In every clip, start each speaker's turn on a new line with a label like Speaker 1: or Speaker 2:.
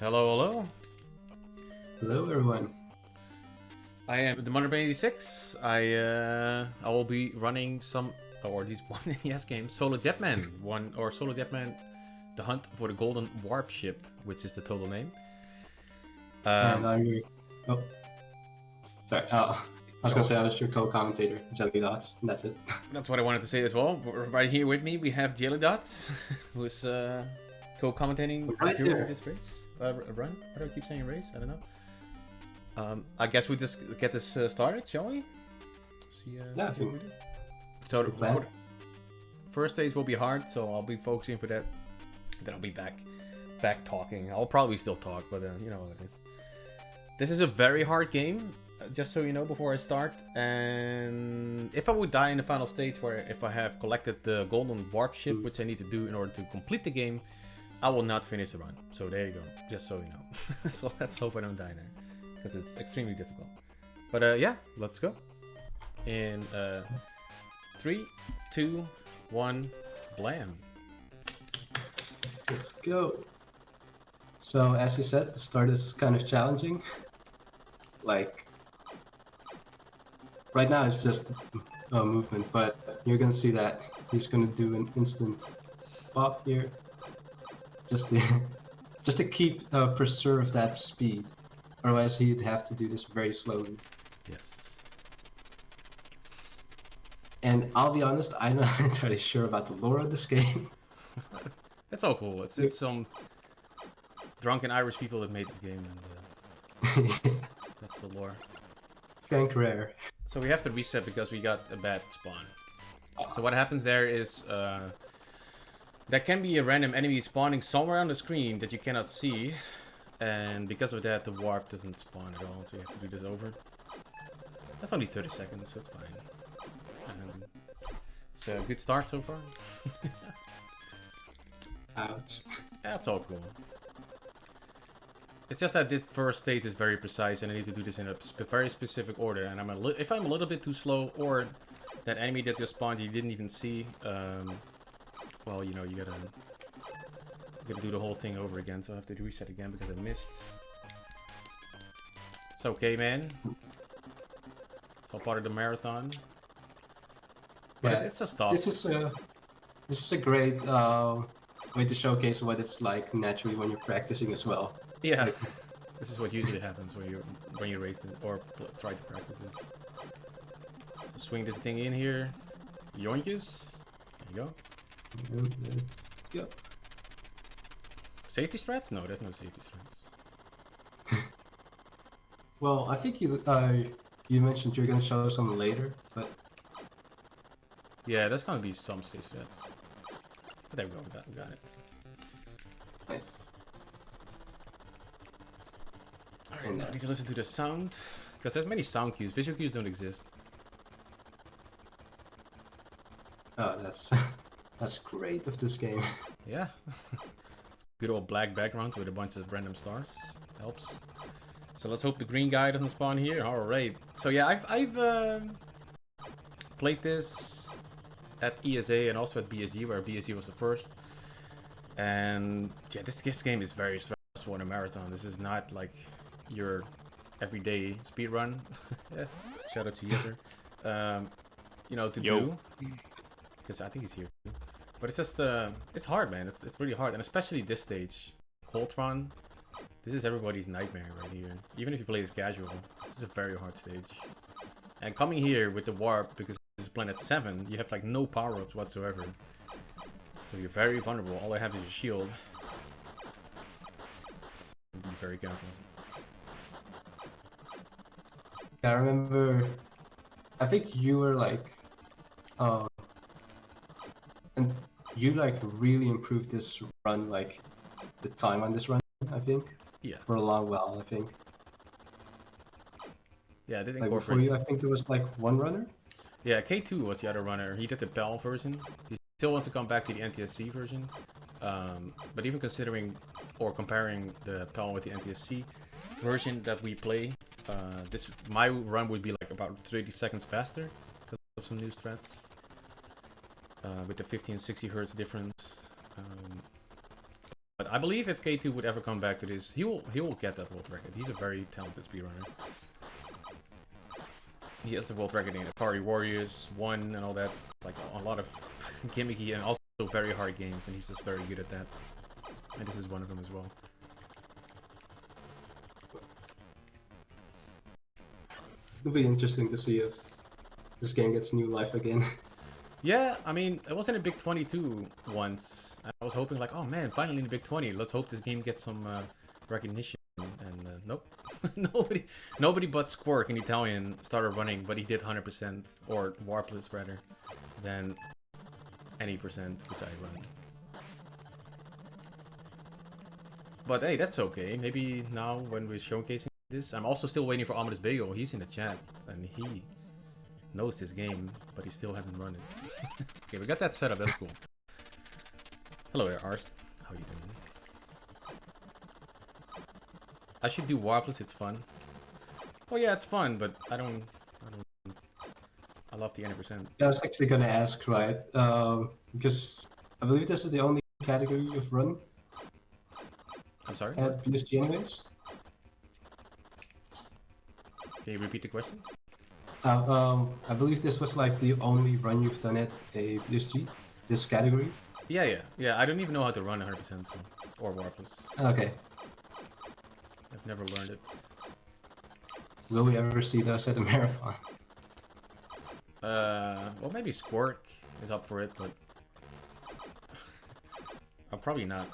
Speaker 1: Hello, hello.
Speaker 2: Hello, everyone.
Speaker 1: I am TheMotherBrain86. I will be running some, or at least one NES game, Solo Jetman, Solo Jetman, The Hunt for the Golden Warp Ship, which is the total name.
Speaker 2: And I'm your... Oh, sorry. I was going to say I was your co-commentator, Jelly Dots, and that's it.
Speaker 1: That's what I wanted to say as well. Right here with me, we have Jelly Dots, who's co-commentating
Speaker 2: Right
Speaker 1: during
Speaker 2: there.
Speaker 1: this race. Run? Why do I keep saying race? I don't know. I guess we just get this started, shall we? See
Speaker 2: Yeah,
Speaker 1: what we do. So
Speaker 2: plan.
Speaker 1: for first stage will be hard, so I'll be focusing for that. Then I'll be back talking. I'll probably still talk, but you know what it is. This is a very hard game, just so you know before I start. And if I would die in the final stage, where if I have collected the golden warp ship, which I need to do in order to complete the game, I will not finish the run. So there you go, just so you know. So let's hope I don't die there, because it's extremely difficult. But yeah, let's go. In 3, 2, 1, blam.
Speaker 2: Let's go. So, as you said, the start is kind of challenging. Like, right now it's just movement, but you're going to see that he's going to do an instant pop here. Just to keep preserve that speed. Otherwise, he'd have to do this very slowly.
Speaker 1: Yes.
Speaker 2: And I'll be honest, I'm not entirely sure about the lore of this game.
Speaker 1: It's all cool. It's some drunken Irish people that made this game, and that's the lore.
Speaker 2: Thank Rare.
Speaker 1: So we have to reset because we got a bad spawn. So what happens there is there can be a random enemy spawning somewhere on the screen that you cannot see, and because of that the warp doesn't spawn at all, so you have to do this over. That's only 30 seconds, so it's fine. And it's a good start so far.
Speaker 2: Ouch.
Speaker 1: That's all cool. It's just that the first stage is very precise, and I need to do this in a very specific order. And if I'm a little bit too slow, or that enemy that just spawned you didn't even see, well, you know, you gotta do the whole thing over again. So I have to reset again because I missed. It's okay, man. It's all part of the marathon. But
Speaker 2: Yeah,
Speaker 1: it's a stop.
Speaker 2: This is a great way to showcase what it's like naturally when you're practicing as well.
Speaker 1: Yeah, this is what usually happens when you race this or try to practice this. So swing this thing in here, yoinkers. There you go.
Speaker 2: Let's go.
Speaker 1: Safety strats? No, there's no safety strats.
Speaker 2: Well, I think you mentioned you're gonna show some later, but
Speaker 1: Yeah, there's gonna be some safety strats. But there we go. We got it.
Speaker 2: nice.
Speaker 1: Alright, now I need to listen to the sound. Because there's many sound cues. Visual cues don't exist.
Speaker 2: Oh, that's great of this game.
Speaker 1: Yeah. Good old black background with a bunch of random stars. Helps. So let's hope the green guy doesn't spawn here. Alright. So yeah, I've played this at ESA and also at BSG, where BSG was the first. And yeah, this game is very stressful in a marathon. This is not like your everyday speedrun. Yeah. Shout out to Yeser. You know, to do. Because I think he's here too. But it's just, it's hard, man. It's really hard. And especially this stage. Coltron. This is everybody's nightmare right here. Even if you play this casual. This is a very hard stage. And coming here with the warp, because this is planet 7, you have like no power-ups whatsoever. So you're very vulnerable. All I have is a shield. Be very careful.
Speaker 2: I remember, I think you were like, and you like really improved this run, like the time on this run, I think.
Speaker 1: Yeah.
Speaker 2: For a long while, I think.
Speaker 1: Yeah, I did
Speaker 2: Like
Speaker 1: incorporate.
Speaker 2: before you, I think there was like one runner.
Speaker 1: Yeah, K2 was the other runner. He did the PAL version. He still wants to come back to the NTSC version. But even considering or comparing the PAL with the NTSC version that we play, my run would be like about 30 seconds faster because of some new strats. With the 50 and 60 hertz difference. But I believe if K2 would ever come back to this, he will get that world record. He's a very talented speedrunner. He has the world record in Atari Warriors 1 and all that. Like a lot of gimmicky and also very hard games, and he's just very good at that. And this is one of them as well.
Speaker 2: It'll be interesting to see if this game gets new life again.
Speaker 1: Yeah, I mean, it was in a Big 22 once. I was hoping like, oh man, finally in the Big 20. Let's hope this game gets some recognition. And nope. nobody but Squirk in Italian started running, but he did 100%, or Warpless rather, than any percent which I run. But hey, that's okay. Maybe now when we're showcasing this, I'm also still waiting for Ominous Bagel. He's in the chat, and he knows this game, but he still hasn't run it. Okay, we got that set up. That's cool. Hello there, Arst. How you doing? I should do Warpless. It's fun. Oh yeah, it's fun, but I love the 90%.
Speaker 2: I was actually gonna ask, right? Because I believe this is the only category you've run.
Speaker 1: I'm sorry?
Speaker 2: At BSG anyways?
Speaker 1: Can you repeat the question?
Speaker 2: I believe this was like the only run you've done at a BSG, this category.
Speaker 1: Yeah. I don't even know how to run 100%, so, or Warpless.
Speaker 2: Okay.
Speaker 1: I've never learned it.
Speaker 2: Will we ever see those at a marathon?
Speaker 1: Well, maybe Squirk is up for it, but I'll probably not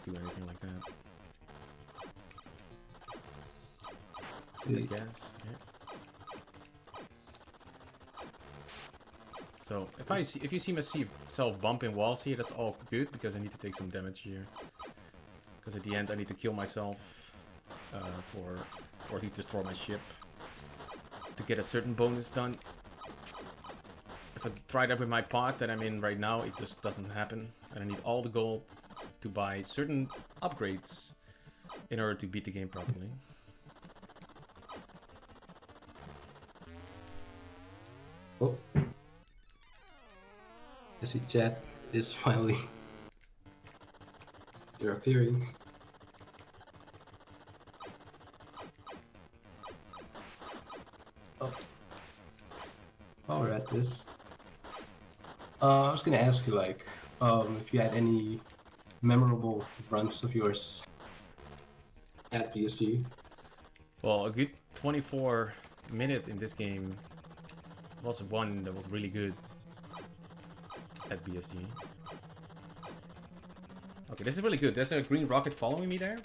Speaker 1: do anything like that. I guess. Yeah. So if you see myself bumping walls here, that's all good because I need to take some damage here. Because at the end I need to kill myself or at least destroy my ship to get a certain bonus done. If I try that with my pot that I'm in right now, it just doesn't happen. And I need all the gold to buy certain upgrades in order to beat the game properly.
Speaker 2: Oh. I see chat is finally they're appearing. Oh. While we're at this, I was gonna ask you like, if you had any memorable runs of yours at BSG.
Speaker 1: Well, a good 24-minute in this game was one that was really good at BSG. Okay, this is really good. There's a green rocket following me there.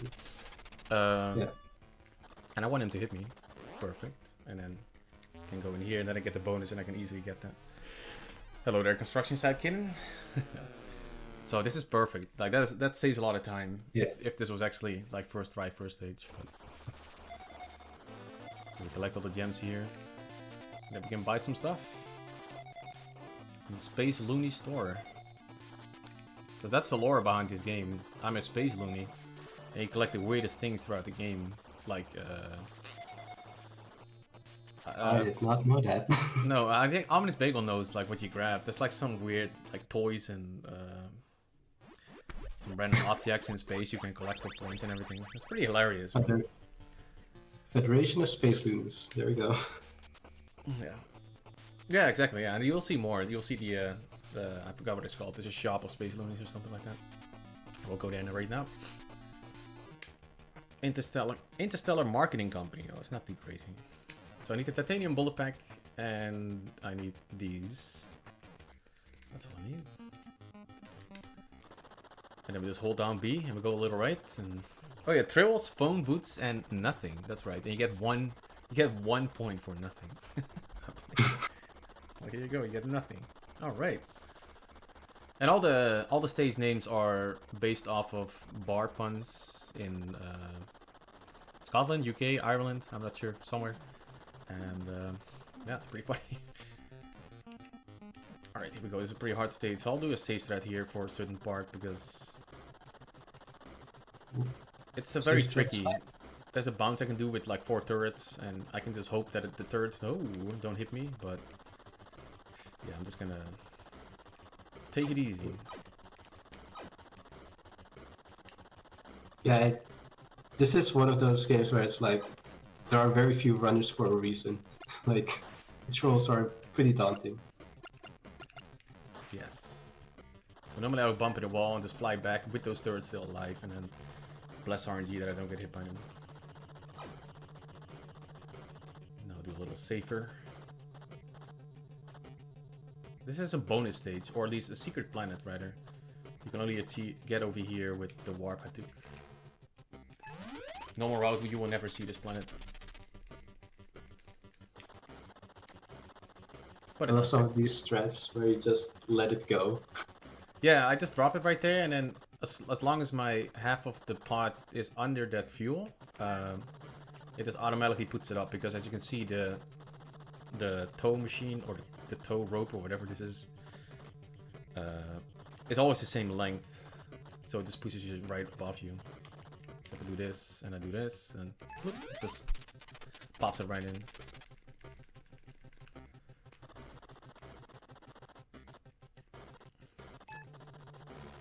Speaker 2: Yeah.
Speaker 1: And I want him to hit me. Perfect. And then I can go in here and then I get the bonus and I can easily get that. Hello there, construction site Kin. So this is perfect. Like that saves a lot of time.
Speaker 2: Yeah.
Speaker 1: If this was actually like first try, first stage. But... So we collect all the gems here. Then we can buy some stuff. In Space Looney store. Because that's the lore behind this game. I'm a Space Looney. And you collect the weirdest things throughout the game. Like,
Speaker 2: I did not know that.
Speaker 1: no, I think Ominous Bagel knows like what you grab. There's like some weird like toys and some random objects in space you can collect for points and everything. It's pretty hilarious.
Speaker 2: Federation of Space Loonies. There we go.
Speaker 1: Yeah. Yeah, exactly. Yeah, and you'll see more. You'll see the I forgot what it's called. There's a shop of Space Loonies or something like that. We'll go there right now. Interstellar Marketing Company. Oh, it's not too crazy. So I need the titanium bullet pack, and I need these. That's all I need. And then we just hold down B, and we go a little right, and oh yeah, trails, phone booths, and nothing. That's right. And you get one point for nothing. Well, here you go. You get nothing. All right. And all the stage names are based off of bar puns in Scotland, UK, Ireland. I'm not sure, somewhere. And yeah, it's pretty funny. All right, here we go. This is a pretty hard stage, so I'll do a safe strat here for a certain part because it's a very tricky. There's a bounce I can do with like 4 turrets, and I can just hope that the turrets don't hit me. But yeah, I'm just gonna take it easy.
Speaker 2: Yeah, this is one of those games where it's like there are very few runners for a reason. Like, controls are pretty daunting.
Speaker 1: Yes. So normally I would bump in the wall and just fly back with those turrets still alive, and then bless RNG that I don't get hit by them. Now do a little safer. This is a bonus stage, or at least a secret planet, rather. You can only get over here with the warp I took. Normal route, you will never see this planet. But
Speaker 2: I love some of these strats where you just let it go.
Speaker 1: Yeah, I just drop it right there, and then as long as my half of the pot is under that fuel, it just automatically puts it up. Because as you can see, the tow machine or the tow rope or whatever this is always the same length, so it just pushes you right above you. So if I do this and I do this, and whoop, it just pops it right in.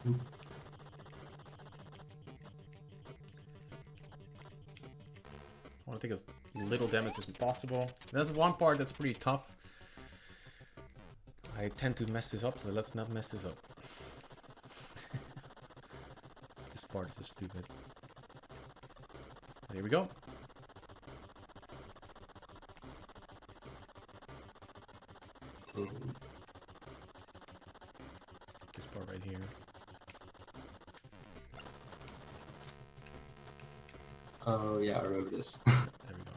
Speaker 1: I want to take as little damage as possible. There's one part that's pretty tough. I tend to mess this up, so let's not mess this up. This part is so stupid. Here we go. This part right here.
Speaker 2: Oh yeah, I remember this.
Speaker 1: There we go.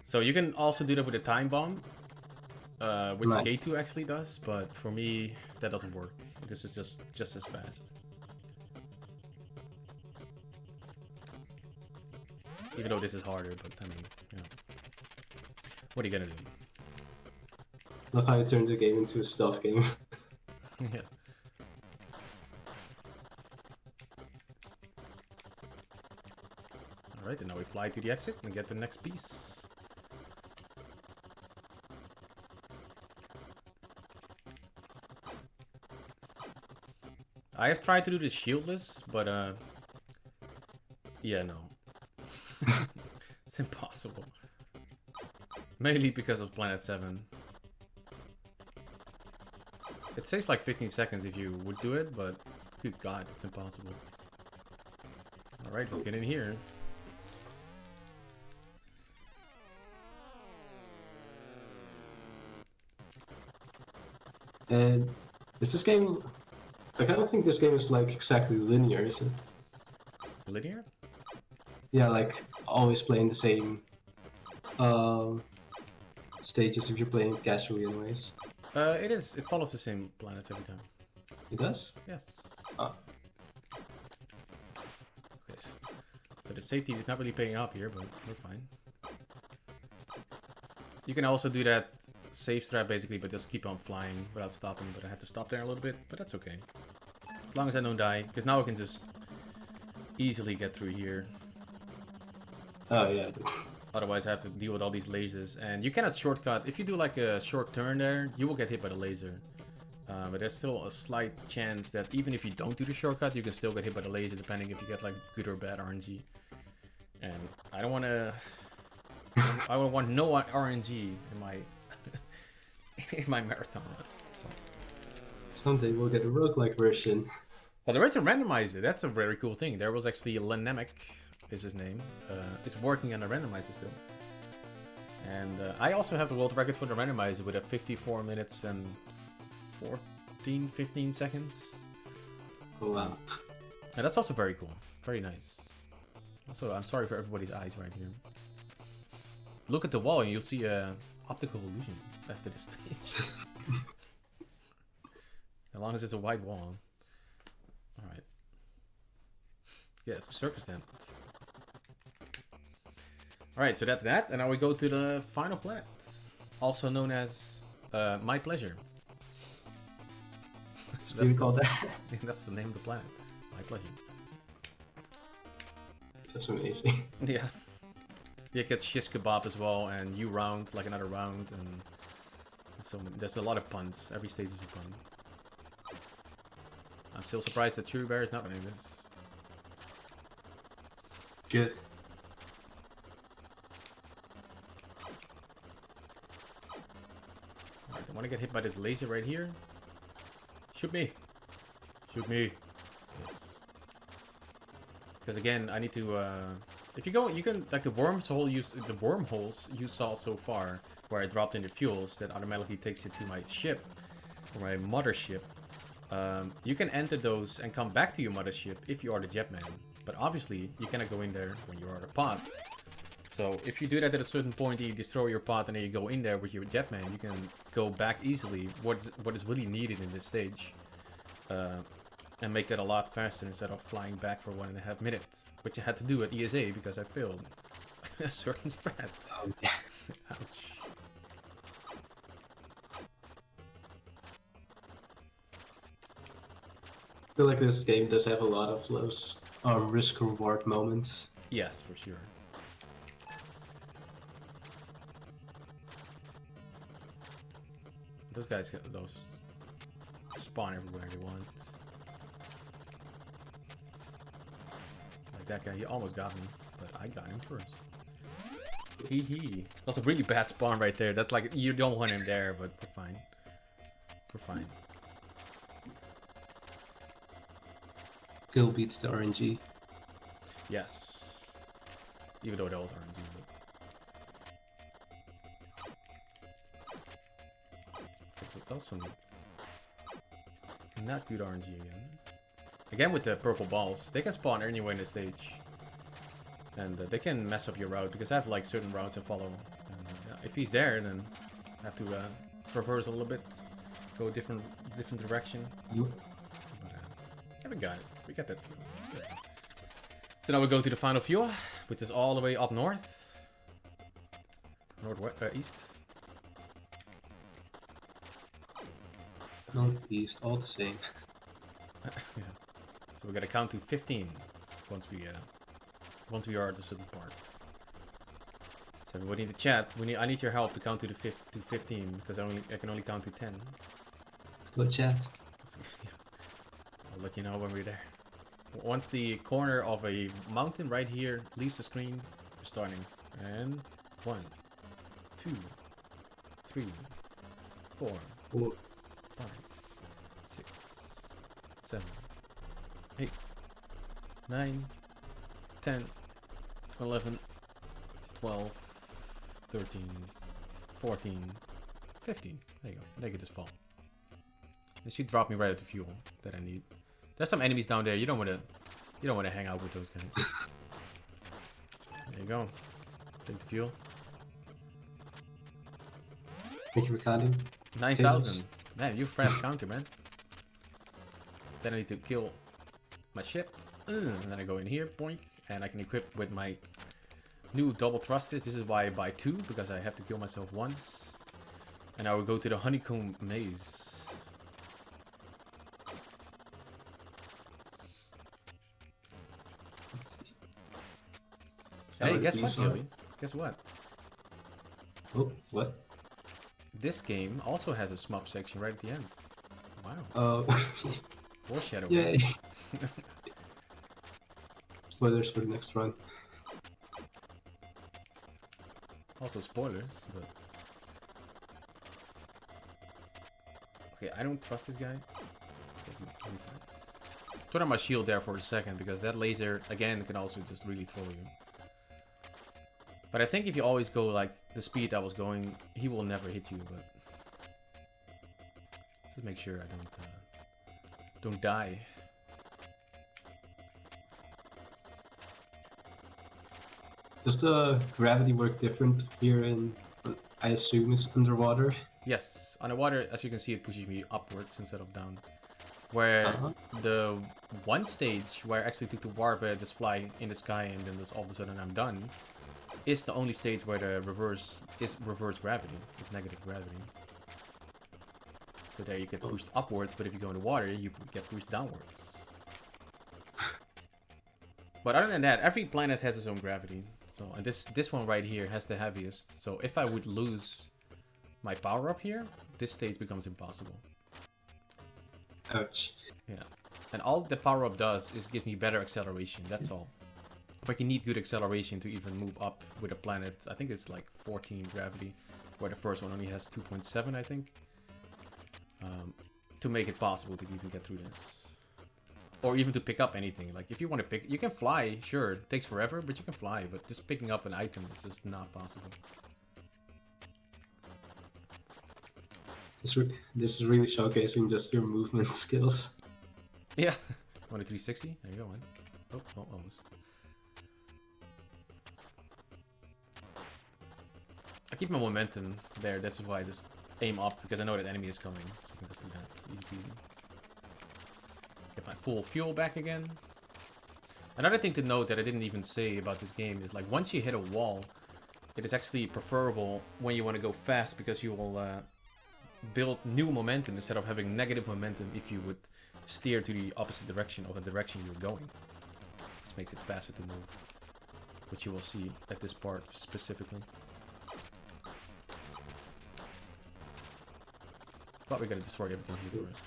Speaker 1: So you can also do that with a time bomb, which
Speaker 2: Nice.
Speaker 1: K2 actually does, but for me that doesn't work. This is just as fast. Even though this is harder, but I mean, you know, what are you gonna do?
Speaker 2: Love how you turned the game into a stealth game.
Speaker 1: Yeah. Alright, and now we fly to the exit and get the next piece. I have tried to do this shieldless, but yeah, no. It's impossible. Mainly because of Planet 7. It saves like 15 seconds if you would do it, but good god, it's impossible. Alright, let's get in here.
Speaker 2: And is this game... Like, I don't think this game is like exactly linear, is it?
Speaker 1: Linear?
Speaker 2: Yeah, like always playing the same stages if you're playing it casually anyways.
Speaker 1: It is. It follows the same planets every time.
Speaker 2: It does?
Speaker 1: Yes.
Speaker 2: Oh.
Speaker 1: Okay, so the safety is not really paying off here, but we're fine. You can also do that safe strat basically, but just keep on flying without stopping. But I have to stop there a little bit, but that's okay. As long as I don't die, because now I can just easily get through here.
Speaker 2: Oh yeah.
Speaker 1: Otherwise I have to deal with all these lasers. And you cannot shortcut. If you do like a short turn there, you will get hit by the laser. But there's still a slight chance that even if you don't do the shortcut, you can still get hit by the laser, depending if you get like good or bad RNG. And I don't want to... I would want no RNG in my in my marathon run. So.
Speaker 2: Someday we'll get a roguelike version.
Speaker 1: Well, there is a randomizer. That's a very cool thing. There was actually Lenemic, is his name. It's working on the randomizer still. And I also have the world record for the randomizer with a 54 minutes and 15 seconds.
Speaker 2: Oh wow.
Speaker 1: And that's also very cool. Very nice. Also, I'm sorry for everybody's eyes right here. Look at the wall and you'll see a optical illusion after the stage. As long as it's a white wall. Alright. Yeah, it's a circus tent. Alright, so that's that. And now we go to the final planet. Also known as My Pleasure.
Speaker 2: So we call that?
Speaker 1: That's the name of the planet. My Pleasure.
Speaker 2: That's amazing.
Speaker 1: Yeah. You get shish kebab as well, and you round like another round, and so there's a lot of puns. Every stage is a pun. I'm still surprised that Chewy Bear is not running this.
Speaker 2: Good.
Speaker 1: Alright, I want to get hit by this laser right here. Shoot me. Shoot me. Yes. Because again, I need to, if you go, you can, like the wormholes you saw so far, where I dropped in the fuels, that automatically takes you to my ship, or my mothership. You can enter those and come back to your mothership if you are the Jetman. But obviously, you cannot go in there when you are the pod. So if you do that at a certain point, you destroy your pod and then you go in there with your Jetman, you can go back easily, what is really needed in this stage. And make that a lot faster instead of flying back for 1.5 minutes. Which I had to do at ESA because I failed a certain strat.
Speaker 2: Oh, yeah.
Speaker 1: Ouch.
Speaker 2: I feel like this game does have a lot of those risk-reward moments.
Speaker 1: Yes, for sure. Those guys get those spawn everywhere they want. Like that guy, he almost got me, but I got him first. Hee hee. That's a really bad spawn right there. That's like, you don't want him there, but we're fine. We're fine.
Speaker 2: Kill beats the RNG.
Speaker 1: Yes. Even though that was RNG, but... that was some... not good RNG again. Again with the purple balls. They can spawn anywhere in the stage. And they can mess up your route, because I have like certain routes I follow. And, if he's there, then I have to traverse a little bit. Go a different direction. But yeah, we got it. We got that fuel. Yeah. So now we're going to the final fuel, which is all the way up north. Northwest, east.
Speaker 2: Northeast, all the same.
Speaker 1: Yeah. So we gotta count to 15 once we are at a certain part. So everybody in the chat, I need your help to count to 15 because I can only count to 10.
Speaker 2: Let's go chat.
Speaker 1: Yeah. I'll let you know when we're there. Once the corner of a mountain right here leaves the screen, we're starting. And 1, 2, 3, 4, 5, 6, 7, 8, 9, 10, 11, 12, 13, 14, 15. There you go. They could just fall. It should drop me right at the fuel that I need. There's some enemies down there. You don't want to hang out with those guys. There you go. Take the fuel.
Speaker 2: Thank you for counting.
Speaker 1: 9,000. Man, you fast counter, man. Then I need to kill my ship. And then I go in here, boink, and I can equip with my new double thrusters. This is why I buy 2, because I have to kill myself once. And I will go to the honeycomb maze.
Speaker 2: Let's see.
Speaker 1: Hey, guess what, Joey? Guess what?
Speaker 2: Oh, what?
Speaker 1: This game also has a shmup section right at the end. Wow.
Speaker 2: Oh.
Speaker 1: Foreshadowing.
Speaker 2: Yay. Spoilers for the next run.
Speaker 1: Also spoilers, but... Okay, I don't trust this guy. Okay, put on my shield there for a second, because that laser, again, can also just really throw you. But I think if you always go like the speed I was going, he will never hit you, but... Just make sure I don't die.
Speaker 2: Does the gravity work different here in, I assume, is underwater?
Speaker 1: Yes, underwater, as you can see, it pushes me upwards instead of down. Where the one stage where I actually took the warp, I just fly in the sky and then just all of a sudden I'm done, is the only stage where the reverse is reverse gravity, is negative gravity. So there you get pushed upwards, but if you go in the water, you get pushed downwards. But other than that, every planet has its own gravity. So, and this one right here has the heaviest. So if I would lose my power up here, this stage becomes impossible.
Speaker 2: Ouch.
Speaker 1: Yeah. And all the power up does is give me better acceleration, that's all. Like you need good acceleration to even move up with a planet. I think it's like 14 gravity, where the first one only has 2.7, I think. To make it possible to even get through this. Or even to pick up anything. Like if you want to pick, you can fly, sure, it takes forever, but you can fly. But just picking up an item is just not possible.
Speaker 2: This is really showcasing just your movement skills.
Speaker 1: Yeah. Want a 360? There you go, man. Oh, almost. I keep my momentum there, that's why I just aim up, because I know that enemy is coming. So I can just do that. Easy peasy. Get my full fuel back again. Another thing to note that I didn't even say about this game is, like, once you hit a wall, it is actually preferable when you want to go fast, because you will build new momentum instead of having negative momentum if you would steer to the opposite direction of the direction you're going. This makes it faster to move, which you will see at this part specifically. But we gotta destroy everything here first.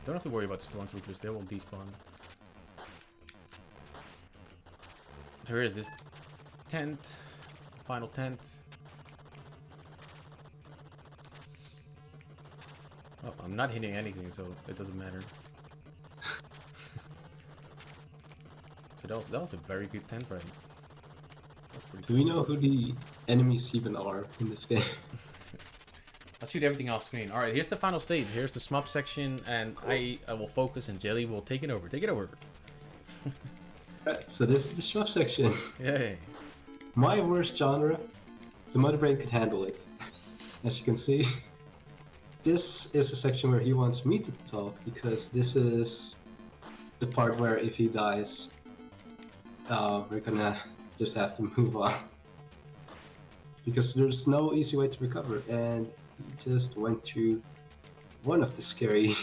Speaker 1: Don't have to worry about the stormtroopers, they will despawn. So here is this tent, final tent. Oh, I'm not hitting anything, so it doesn't matter. So that was a very good tent right. That's pretty
Speaker 2: Do we know who the enemies even are in this game?
Speaker 1: I'll shoot everything off screen. Alright, here's the final stage. Here's the SMUP section, and I will focus, and Jelly will take it over. Take it over.
Speaker 2: Right, so this is the shmup section.
Speaker 1: Yay.
Speaker 2: My worst genre. The Mother Brain could handle it. As you can see, this is a section where he wants me to talk, because this is the part where if he dies, we're gonna just have to move on. Because there's no easy way to recover, and he just went through one of the scary,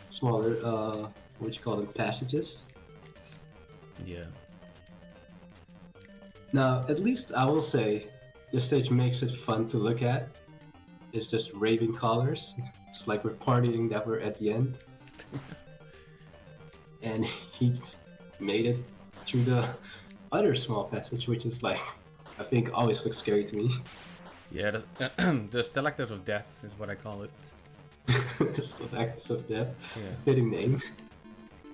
Speaker 2: smaller, what you call them, passages.
Speaker 1: Yeah.
Speaker 2: Now, at least I will say, this stage makes it fun to look at. It's just raving colors. It's like we're partying that we're at the end. And he just made it through the other small passage, which is like, I think always looks scary to me.
Speaker 1: Yeah, the Stalactites of Death is what I call it.
Speaker 2: The Stalactites of Death.
Speaker 1: Yeah.
Speaker 2: Fitting name.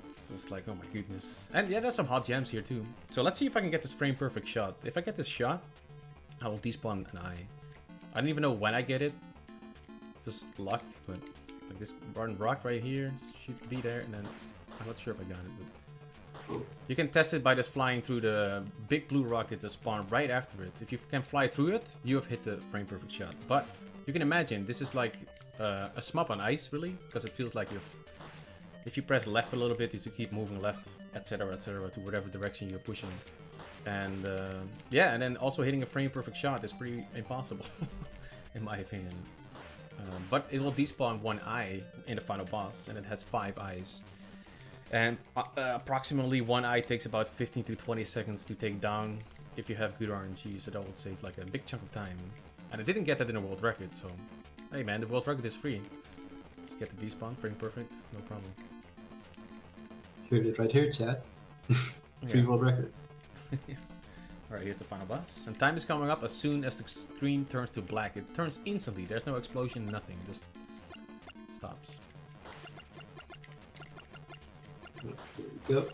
Speaker 1: It's just like, oh my goodness. And yeah, there's some hot gems here too. So let's see if I can get this frame perfect shot. If I get this shot, I will despawn an eye. I don't even know when I get it. It's just luck, but like this rotten rock right here should be there, and then I'm not sure if I got it, but you can test it by just flying through the big blue rock that just spawned right after it. If you can fly through it, you have hit the frame perfect shot. But you can imagine this is like a SMUP on ice, really, because it feels like if you press left a little bit, you keep moving left, etc., to whatever direction you're pushing. And yeah, and then also hitting a frame perfect shot is pretty impossible, in my opinion. But it will despawn one eye in the final boss, and it has 5 eyes. And approximately one eye takes about 15 to 20 seconds to take down if you have good RNG, so that will save like a big chunk of time. And I didn't get that in a world record, so hey man, the world record is free. Let's get the despawn, frame perfect, no problem.
Speaker 2: Heard it right here, chat. Free world record.
Speaker 1: Alright, here's the final boss. And time is coming up as soon as the screen turns to black. It turns instantly, there's no explosion, nothing, just stops.
Speaker 2: Here we go.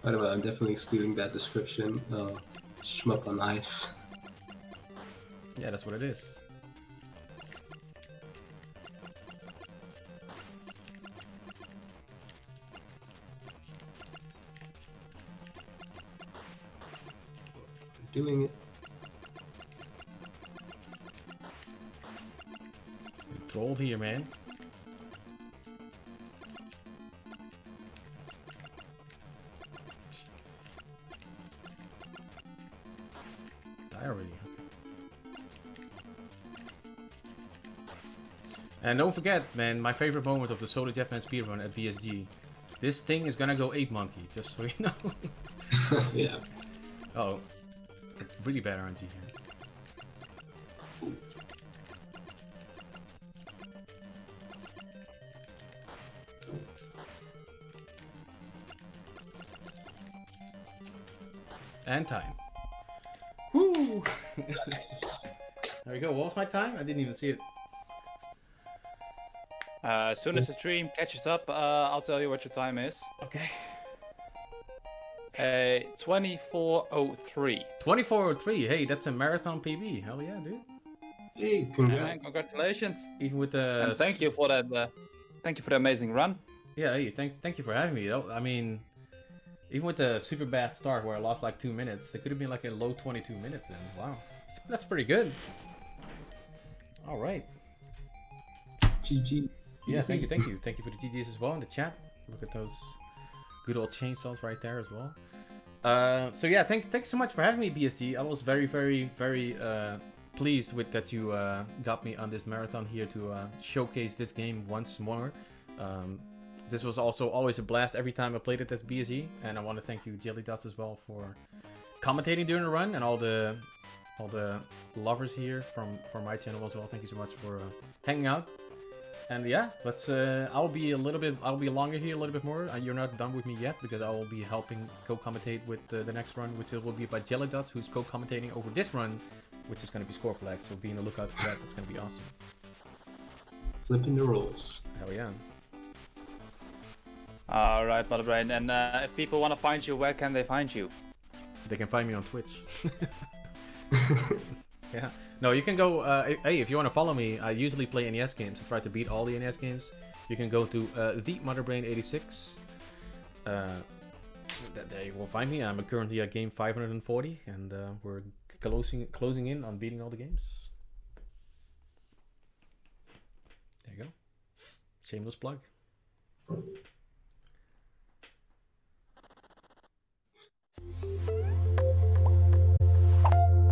Speaker 2: By the way, I'm definitely stealing that description. Shmup on ice.
Speaker 1: Yeah, that's what it is.
Speaker 2: Doing it.
Speaker 1: Troll here, man. Die already. And don't forget, man, my favorite moment of the solo Jetman speedrun at BSG. This thing is gonna go ape monkey, just so you know.
Speaker 2: Yeah.
Speaker 1: Oh, really bad RNG here. And time. Woo! There we go. What was my time? I didn't even see it.
Speaker 3: As soon as the stream catches up, I'll tell you what your time is.
Speaker 1: Okay.
Speaker 3: 24:03.
Speaker 1: 24:03. Hey, that's a marathon PB. Hell yeah, dude.
Speaker 2: Hey, congrats.
Speaker 3: Congratulations.
Speaker 1: Even with the.
Speaker 3: And thank you for that. Thank you for the amazing run.
Speaker 1: Yeah, hey, thank you for having me. I mean, even with the super bad start where I lost like 2 minutes, they could have been like a low 22 minutes. And wow, that's pretty good. All right.
Speaker 2: GG.
Speaker 1: Yeah, thank you for the GGs as well in the chat. Look at those good old chainsaws right there as well. So yeah, thanks so much for having me, BSG. I was very pleased with that you got me on this marathon here to showcase this game once more. This was also always a blast every time I played it as BSG, and I want to thank you, Jelly Dots, as well for commentating during the run, and all the lovers here from my channel as well. Thank you so much for hanging out. And yeah, let's. I'll be longer here a little bit more. You're not done with me yet because I will be helping co-commentate with the next run, which will be by Jelly Dots, who's co-commentating over this run, which is going to be Score Flag. So be on the lookout for that. That's going to be awesome.
Speaker 2: Flipping the rules.
Speaker 1: Hell yeah.
Speaker 3: All right, Motherbrain. And if people want to find you, where can they find you?
Speaker 1: They can find me on Twitch. Yeah. No, you can go. Hey, if you want to follow me, I usually play NES games. I try to beat all the NES games. You can go to TheMotherBrain86. There you will find me. I'm currently at game 540, and we're closing in on beating all the games. There you go. Shameless plug.